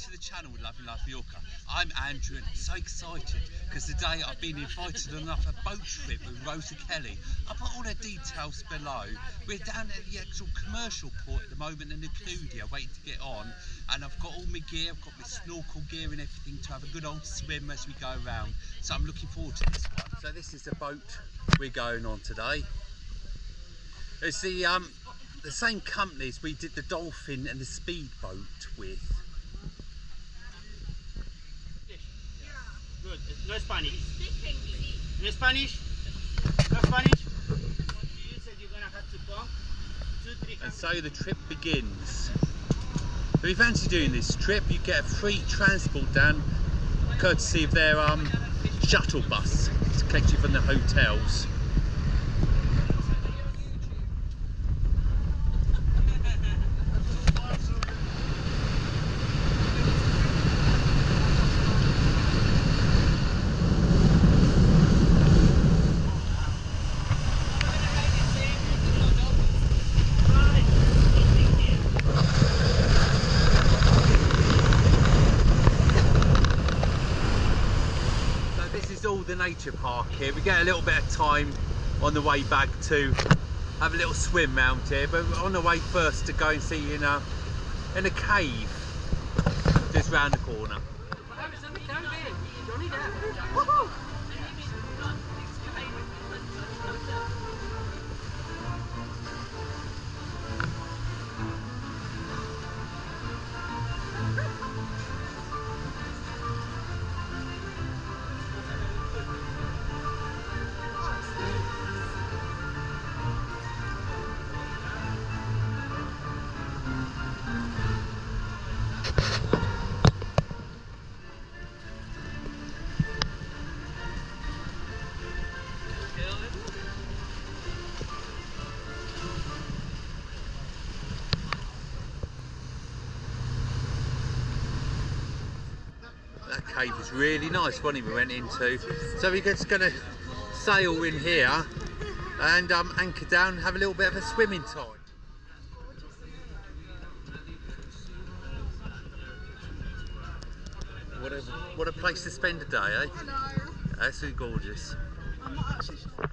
to the channel with Lovely Life Mallorca. I'm Andrew and I'm so excited because today I've been invited on a boat trip with Rosa Kelly. I'll put all the details below. We're down at the actual commercial port at the moment in the Cudia waiting to get on, and I've got all my gear, I've got my snorkel gear and everything to have a good old swim as we go around. So I'm looking forward to this one. So this is the boat we're going on today. It's the same companies we did the dolphin and the speedboat with. Good. No Spanish. No Spanish. No Spanish. You said you're gonna have to bump 2-3. And so the trip begins. If you fancy doing this trip, you get a free transport down, courtesy of their shuttle bus to collect you from the hotels. All the nature park here. We get a little bit of time on the way back to have a little swim round here, but we're on the way first to go and see in a cave just round the corner. That cave was really nice, wasn't it, we went into. So we're just going to sail in here and anchor down and have a little bit of a swimming time. What a place to spend a day, eh? I know. Absolutely gorgeous. I'm not actually sure.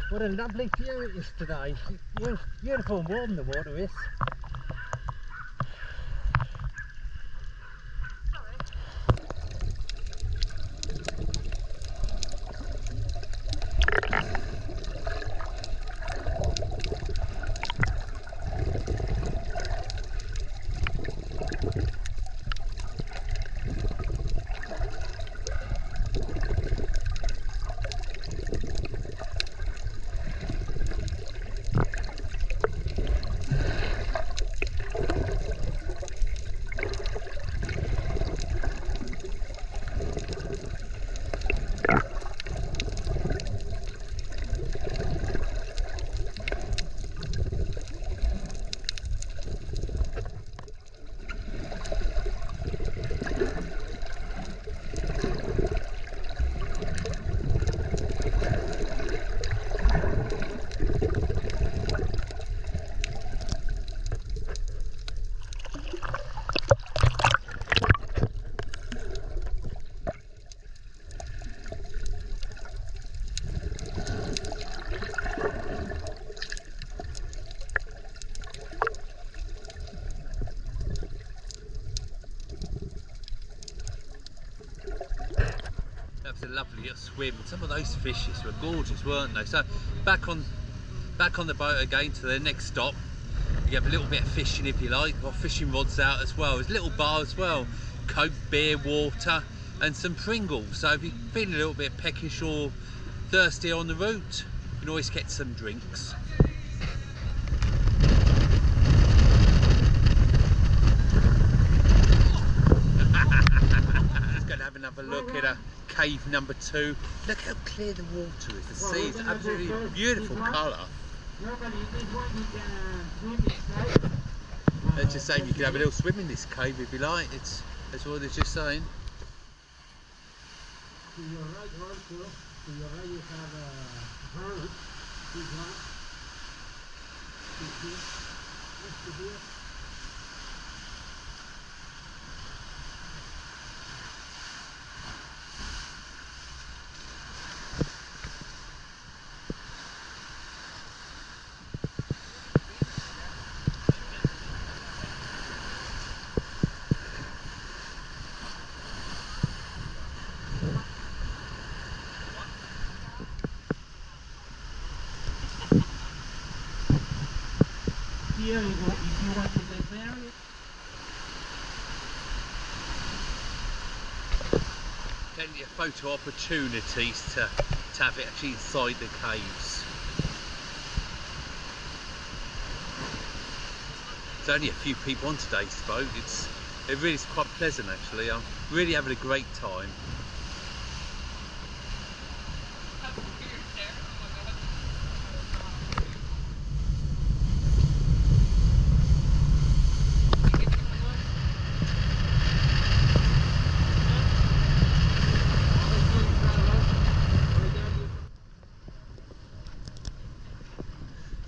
What a lovely view it is today. Beautiful and warm the water is. was a lovely little swim. Some of those fishes were gorgeous, weren't they? So back on the boat again to the next stop. You have a little bit of fishing if you like. Got fishing rods out as well. There's a little bar as well. Coke, beer, water, and some Pringles. So if you're feeling a little bit peckish or thirsty on the route, you can always get some drinks. Just going to have another look at cave number 2. Look how clear the water is. The sea is absolutely beautiful colour. They're just saying you can have a little swim in this cave if you like. That's what they're just saying. To your right also, to your right you have a bird. This one. This here. This here. Here you go, if you want to get married. Plenty of photo opportunities to have it actually inside the caves. There's only a few people on today's boat. It really is quite pleasant actually. I'm really having a great time.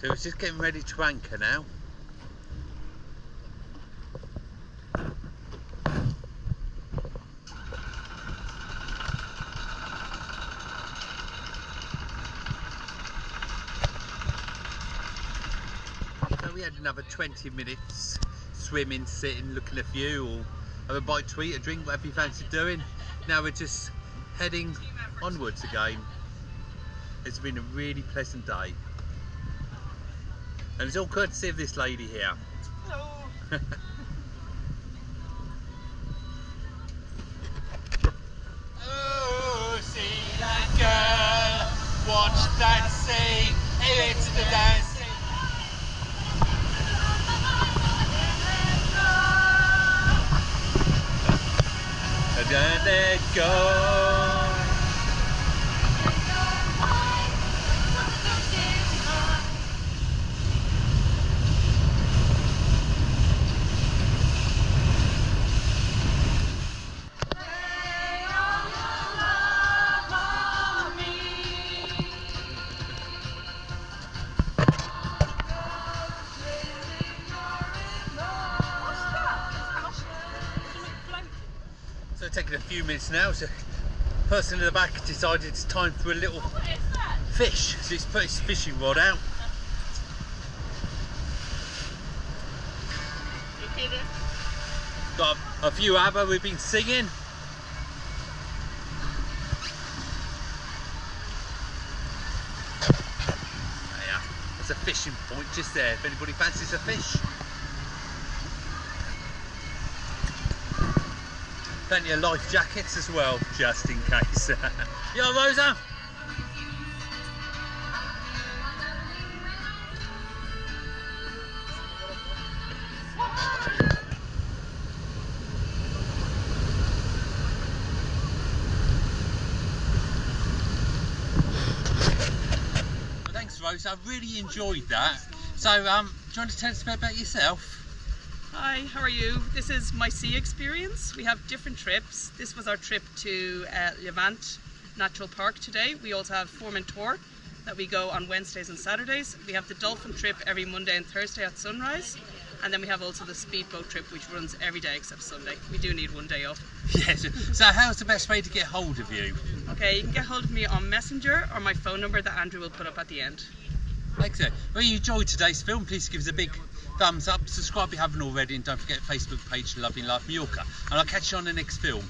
So it's just getting ready to anchor now. So we had another 20 minutes swimming, sitting, looking at a view, or have a bite to eat, a drink, whatever you fancy doing. Now we're just heading onwards again. It's been a really pleasant day. And it's all courtesy of this lady here. Hello. Oh, see that girl, watch that sea, it's the dancing. And let go. So taking a few minutes now, so the person in the back decided it's time for a little fish. So he's put his fishing rod out. Got a few ABBA we've been singing. Yeah, there's a fishing point just there if anybody fancies a fish. Plenty of life jackets as well, just in case. Yo, Rosa! Well, thanks, Rosa. I really enjoyed that. So, do you want to tell us a bit about yourself? Hi, how are you? This is my sea experience. We have different trips. This was our trip to Levant Natural Park today. We also have Formentor that we go on Wednesdays and Saturdays. We have the dolphin trip every Monday and Thursday at sunrise. And then we have also the speedboat trip, which runs every day except Sunday. We do need one day off. Yes. So how's the best way to get hold of you? Okay, you can get hold of me on Messenger or my phone number that Andrew will put up at the end. Excellent. Well, you enjoyed today's film, please give us a big thumbs up, subscribe if you haven't already, and don't forget Facebook page Loving Life Mallorca. And I'll catch you on the next film.